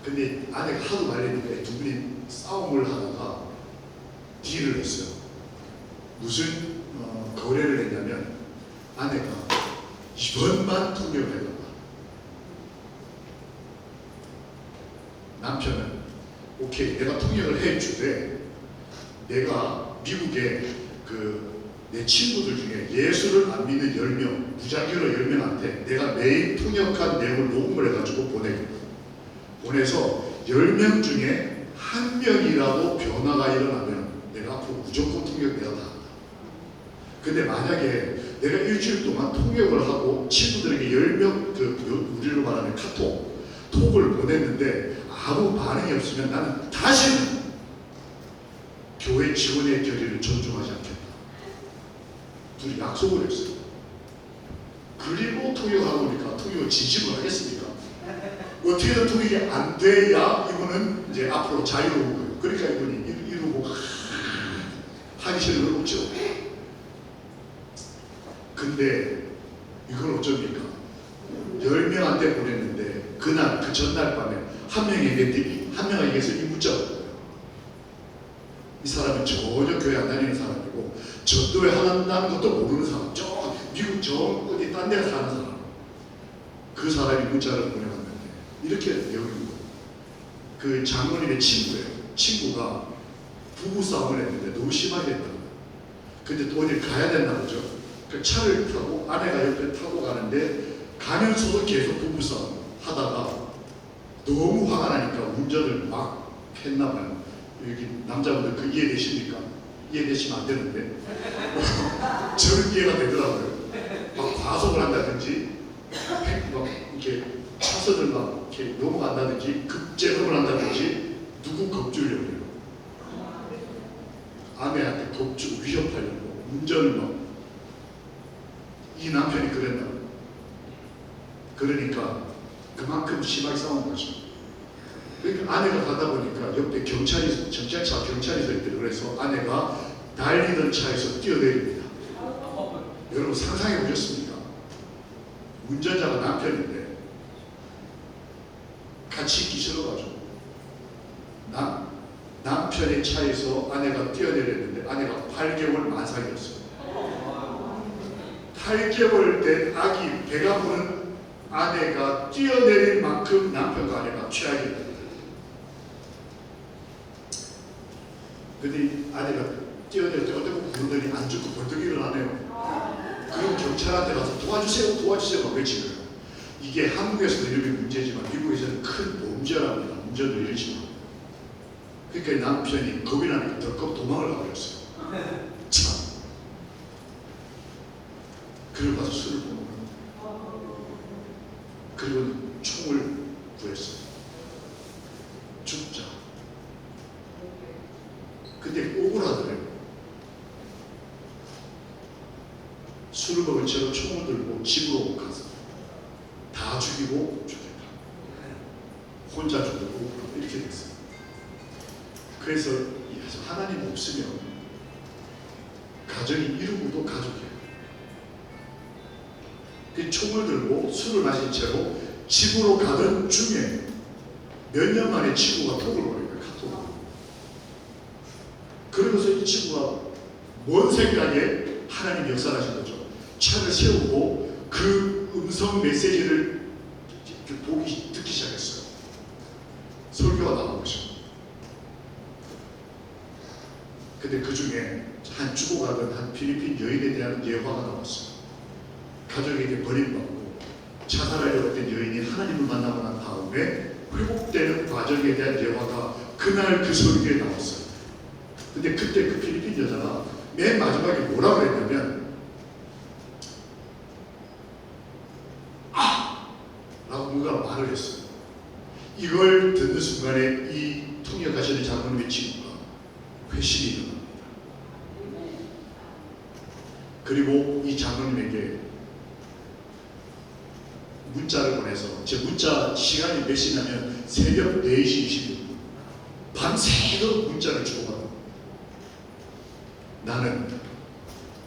근데 아내가 하도 말리니까 두 분이 싸움을 하다가 딜을 했어요. 무슨 거래를 했냐면 아내가 이번만 통역을 해달라. 남편은 오케이 내가 통역을 해주되 내가 미국에 내 친구들 중에 예수를 안 믿는 10명, 무장기로 10명한테 내가 매일 통역한 내용을 녹음을 해가지고 보내서 10명 중에 한 명이라도 변화가 일어나면 내가 앞으로 무조건 통역 내가 다 한다. 근데 만약에 내가 일주일 동안 통역을 하고 친구들에게 10명 우리로 말하는 톡을 보냈는데 아무 반응이 없으면 나는 다시는 교회 직원의 결의를 존중하지 않겠다. 둘이 약속을 했어요. 그리고 통역하고 보니까 통역을 진심으로 하겠습니까? 어떻게든 통역이 안 돼야 이분은 이제 앞으로 자유로운 거예요. 그러니까 이분이 이러고 하기 싫은 건 없죠. 근데 이걸 어쩝니까? 10명한테 보냈는데 그날 그 전날 밤에 한 명에게서 이 문자가 왔어요. 이 사람은 전혀 교회 안 다니는 사람이고 전도에 한다는 것도 모르는 사람, 저 미국 저 어디 딴 데 사는 사람. 그 사람이 문자를 보내왔는데 이렇게 내용입니다. 그 장로님의 친구예요. 친구가 부부싸움을 했는데 너무 심하게 했다고. 근데 또 어디 가야 됐나 보죠. 그 차를 타고 아내가 옆에 타고 가는데 가면서도 계속 부부싸움 하다가 너무 화가 나니까 운전을 막 했나봐요. 여기 남자분들 그 이해되십니까? 이해되시면 안 되는데 저는 이해가 되더라고요. 막 과속을 한다든지 막 이렇게 차선을 막 이렇게 넘어간다든지 급제동을 한다든지 누구 겁주려고 해요. 아내한테 겁주고 위협하려고 운전을 막. 이 남편이 그랬나. 그러니까 그만큼 심하게 싸운 거죠. 그러니까 아내가 가다 보니까 옆에 경찰차 경찰이 서 있더라고요. 그래서 아내가 달리던 차에서 뛰어내립니다. 여러분 상상해 보셨습니까? 운전자가 남편인데 같이 기절해가지고 남편의 차에서 아내가 뛰어내렸는데 아내가 8개월 만삭이었어요. 8개월 된 아기 배가 부른 아내가 뛰어내릴 만큼 남편과 아내가 최악이다. 근데 아내가 뛰어내릴 때 어떤 분 부르더니 안 죽고 벌떡 일어나네요. 그럼 경찰한테 가서 도와주세요 막 외치고요. 이게 한국에서도 이렇게 문제지만 미국에서는 큰 범죄랍니다. 운전을 일으키면. 그러니까 남편이 겁이 나니까 덜컥 도망을 가버렸어요. 참. 그리고 가서 술을 먹는 거예요. 그리고 총을 구했어요. 죽자. 근데 억울하더래요. 술을 먹은 채로 총을 들고 집으로 가서 다 죽이고 죽겠다. 혼자 죽고 이렇게 됐어요. 그래서 하나님 없으면 가정이 이루고도 가족이에요. 그 총을 들고 술을 마신 채로 집으로 가던 중에 몇 년 만에 친구가 톡을 보낸 거예요. 카톡을. 그러면서 이 친구가 뭔 생각에 하나님 역사하신 거죠. 차를 세우고 그 음성 메시지를 듣기 시작했어요. 설교가 나온 거죠. 근데 그 중에 한 죽어가던 한 필리핀 여인에 대한 예화가 나왔어요. 가족에게 버림받고 자살하려고 했던 여인이 하나님을 만나고 난 다음에 회복되는 과정에 대한 예화가 그날 그 설교에 나왔어요. 근데 그때 그 필리핀 여자가 맨 마지막에 뭐라고 했냐면 라고 뭔가 말을 했어요. 이걸 듣는 순간에 이 통역하시는 장로님의 친구가 회심이 일어납니다. 그리고 이 장로님에게 문자를 보내서 제 문자 시간이 몇 시냐면 새벽 4시 20분 밤새도록 문자를 주고받아요. 나는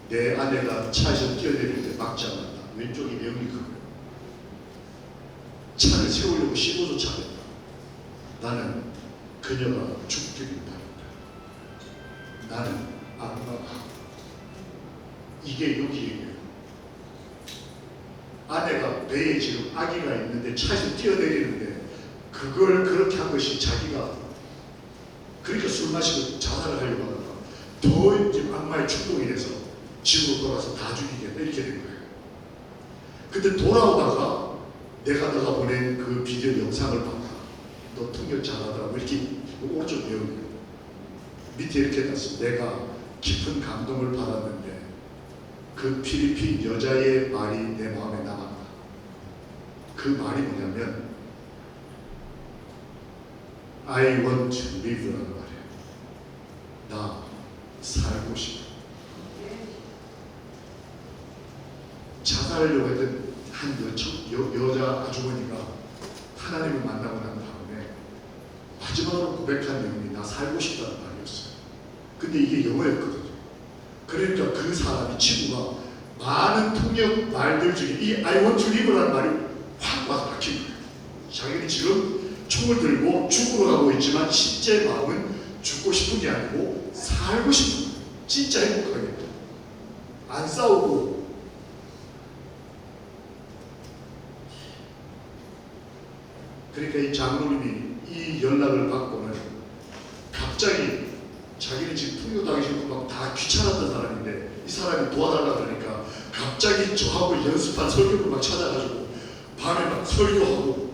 내 아내가 차에서 뛰어내릴 때 막지 않았다. 왼쪽이 명이 크고요. 차를 세우려고 시도조차 안 했다. 나는 그녀가 죽기를 바란다. 나는 악마가 이게 여기에요. 아내가 배에 지금 아기가 있는데 차에서 뛰어내리는데 그걸 그렇게 한 것이 자기가 그러니까 술 마시고 자살을 하려고 하다가 더 이제 악마의 충동이 돼서 집으로 돌아서 다 죽이겠다 이렇게 된 거예요. 근데 돌아오다가 내가 너가 보낸 그 비디오 영상을 봤다. 너 통역 잘하더라고 이렇게 오른쪽 배우고 밑에 이렇게 놨어. 내가 깊은 감동을 받았는데 그 필리핀 여자의 말이 내 마음에 남았다. 그 말이 뭐냐면 I want to live라는 말이에요. 나 살고 싶어. 자살하려고 했던 한 여자 아주머니가 하나님을 만나고 난 다음에 마지막으로 고백한 내용이 나 살고 싶다는 말이었어요. 근데 이게 영어였거든요. 그러니까 그 사람이 친구가 많은 통역 말들 중에 이 I want to live라는 말이 확 와서 박힌 거예요. 자기는 지금 총을 들고 죽으러 가고 있지만 실제 마음은 죽고 싶은 게 아니고 살고 싶은 거예요. 진짜 행복하게 안 싸우고. 그러니까 이 장로님이 이 연락을 받고는 갑자기 자기는 지금 통역당하기 싫고 막 다 귀찮았던 사람인데 이 사람이 도와달라 그러니까 갑자기 저하고 연습한 설교를 막 찾아가지고 밤에 막 설교하고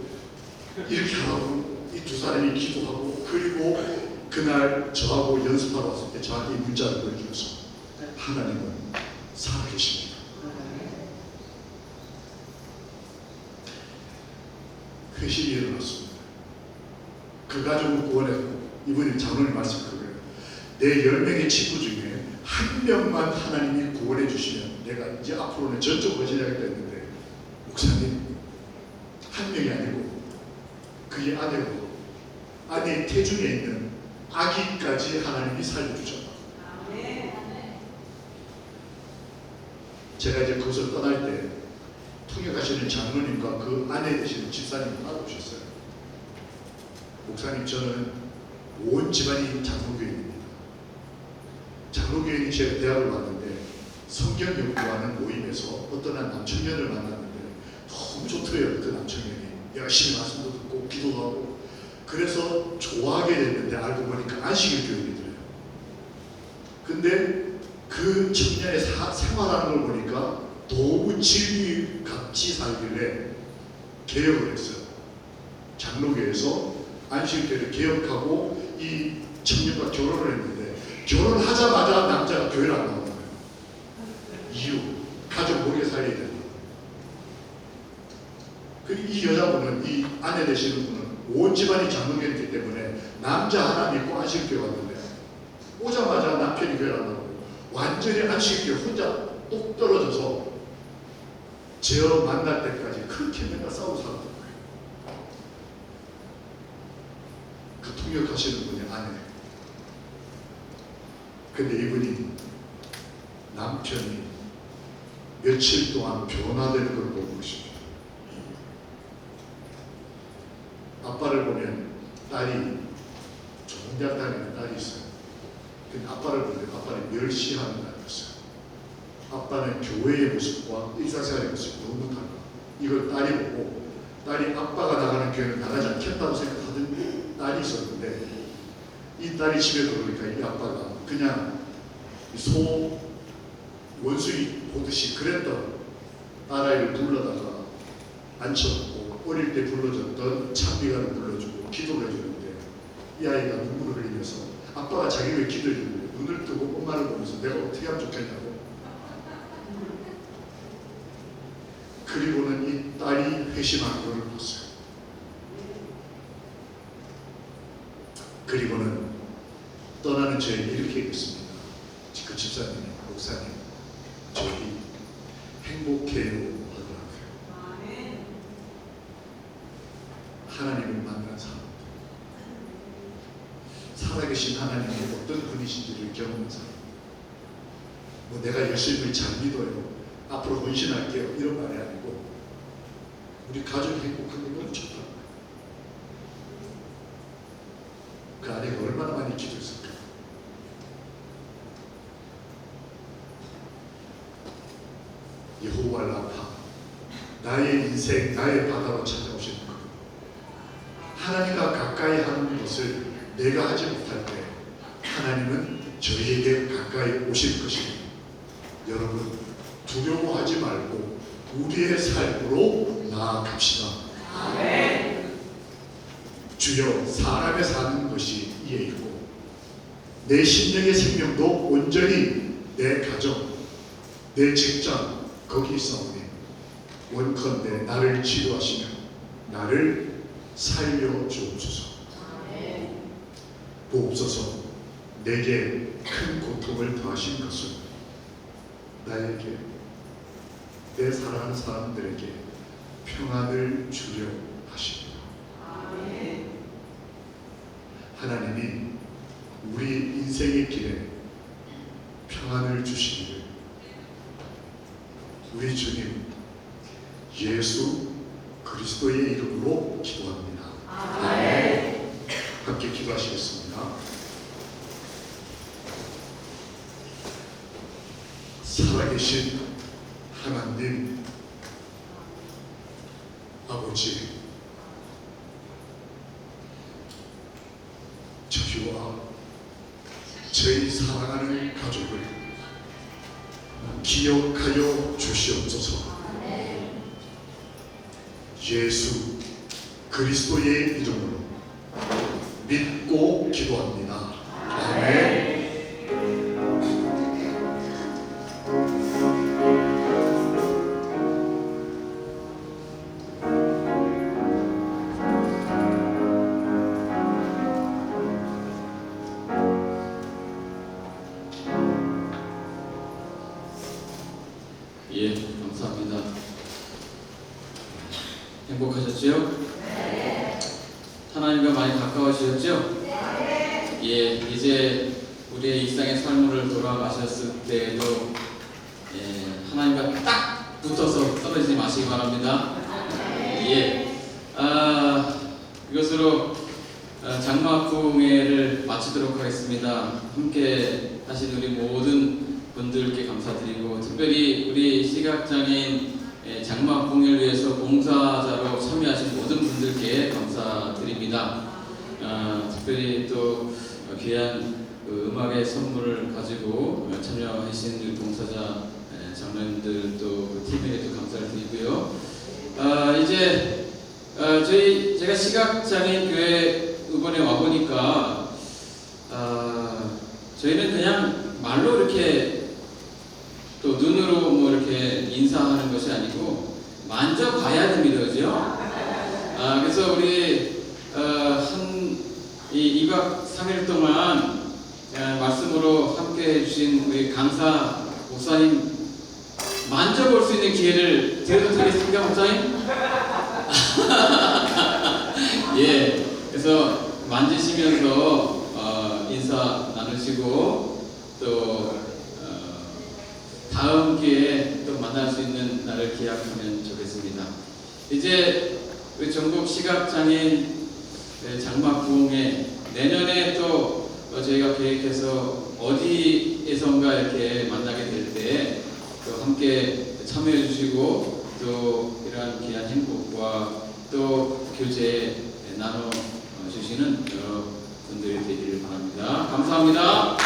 이렇게 하고 이 두 사람이 기도하고 그리고 그날 저하고 연습하러 왔을 때 저한테 이 문자를 보여주면서 하나님은 살아계십니다. 회심이 일어났습니다. 그 가족을 구원했고 이분이 장로님 말씀 그거예요. 내 10명의 친구 중에 한 명만 하나님이 구원해 주시면 내가 이제 앞으로는 전적 거절하겠다 했는데 목사님 한 명이 아니고 그게 아내고 아내의 태중에 있는 아기까지 하나님이 살려주셨다. 제가 이제 그것을 떠날 때 통역하시는 장로님과 그 아내 되시는 집사님이 따라오셨어요. 목사님 저는 온 집안이 장로교인입니다. 장로교인이 제가 대학을 왔는데 성경 연구하는 모임에서 어떤 한 남청년을 만났는데 너무 좋더래요. 그 남청년이 열심히 말씀도 듣고 기도도 하고 그래서 좋아하게 됐는데 알고 보니까 안식일 교인이더래요. 근데 그 청년의 생활하는 걸 보니까 너무 진리 같이 살길래 개혁을 했어요. 장로교에서 안식일교회를 개혁하고 이 청년과 결혼을 했는데 결혼하자마자 남자가 교회를 안 나오는 거예요. 이유 가족 모르게 살려야 된다. 이 여자분은 이 아내 되시는 분은 온 집안이 장로교였기 때문에 남자 하나 믿고 안식일교회 왔는데 오자마자 남편이 교회를 안 나오고 완전히 안식일교회 혼자 똑 떨어져서 저 만날 때까지 그렇게 맨날 싸우고 살았던 거예요. 그 통역하시는 분이 아내. 근데 이분이 남편이 며칠 동안 변화되는 걸 보고 있습니다. 아빠를 보면 딸이 좋은 대학 다니는 딸이 있어요. 근데 아빠를 보면 아빠는 멸시하는 딸이었어요. 아빠는 교회의 모습과 일상생활의 모습이 너무 달라. 이걸 딸이 보고 딸이 아빠가 나가는 교회는 나가지 않겠다고 생각하던 딸이 있었는데 이 딸이 집에 들어오니까 이 아빠가 그냥 소 원숭이 보듯이 그랬던 딸아이를 불러다가 앉혀놓고 어릴 때 불러줬던 찬미가를 불러주고 기도를 해주는데 이 아이가 눈물을 흘리면서 아빠가 자기 왜 기도해주는데 눈을 뜨고 엄마를 보면서 내가 어떻게 하면 좋겠냐고. 그리고는 이 딸이 회심하는 것을 봤어요. 그리고는 떠나는 저에게 이렇게 얘기했습니다. 그 집사님이 목사님 저희 행복해요 하더라고요. 하나님을 만난 사람, 살아계신 하나님이 어떤 분이신지를 경험한 사람. 뭐 내가 예수님을 잘 믿어요, 앞으로 헌신할게요, 이런 말이 아니고 우리 가족이 행복한 게 너무 좋다. 그 아내가 얼마나 많이 기도했을까. 여호와 라파, 나의 인생, 나의 바다로 찾아오시는 것. 하나님과 가까이 하는 것을 내가 하지 못할 때 하나님은 저희에게 가까이 오실 것입니다. 여러분, 두려워하지 말고 우리의 삶으로 나아갑시다. 아멘. 주여, 사람의 사는 것이 이에 있고 내 심령의 생명도 온전히 내 가정, 내 직장 거기 있사오니 원컨대 나를 치료하시며 나를 살려 주옵소서. 보옵소서. 내게 큰 고통을 더하신 것은 나에게, 내 사랑하는 사람들에게 평안을 주려 하십니다. 하나님이 우리 인생의 길에 평안을 주시기를 우리 주님 예수 그리스도의 이름으로 기도합니다. 아멘. 함께 기도하시겠습니다. 살아계신 하나님 아버지, 저희와 저희 사랑하는 가족을 기억하여 주시옵소서. 예수 그리스도의 이름으로 믿고 기도합니다. 아멘. 예, 감사합니다. 행복하셨죠? 하나님과 많이 가까워지셨죠? 예, 이제 우리의 일상의 삶을 돌아가셨을 때에도 하나님과 딱 붙어서 떨어지지 마시기 바랍니다. 예, 이것으로 장막붕회를 마치도록 하겠습니다. 함께 하신 우리 모든 분들께 감사드리고, 특별히 우리 시각장애인 장막붕회를 위해서 봉사자로 참여하신 모든 분들께 감사드립니다. 특별히 또 귀한 음악의 선물을 가지고 참여하신 우리 봉사자 장로님들 또 팀에게도 감사를 드리고요. 이제 제가 시각장애인 교회 이번에 와보니까 저희는 그냥 말로 이렇게 또 눈으로 뭐 이렇게 인사하는 것이 아니고 만져봐야 됩니다, 그죠? 그래서 우리 이 2박 3일 동안 말씀으로 함께 해주신 우리 강사 목사님 만져볼 수 있는 기회를 드려도 되겠습니까, 목사님? 예, 그래서 만지시면서 인사 나누시고 또 다음 기회에 또 만날 수 있는 날을 기약하면 좋겠습니다. 이제 우리 전국 시각장애인 장막붕회 내년에 또 저희가 계획해서 어디에선가 이렇게 만나게 될 때 또 함께 참여해 주시고 또 이러한 귀한 행복과 또 교제 나눠 주시는 여러분들이 되기를 바랍니다. 감사합니다.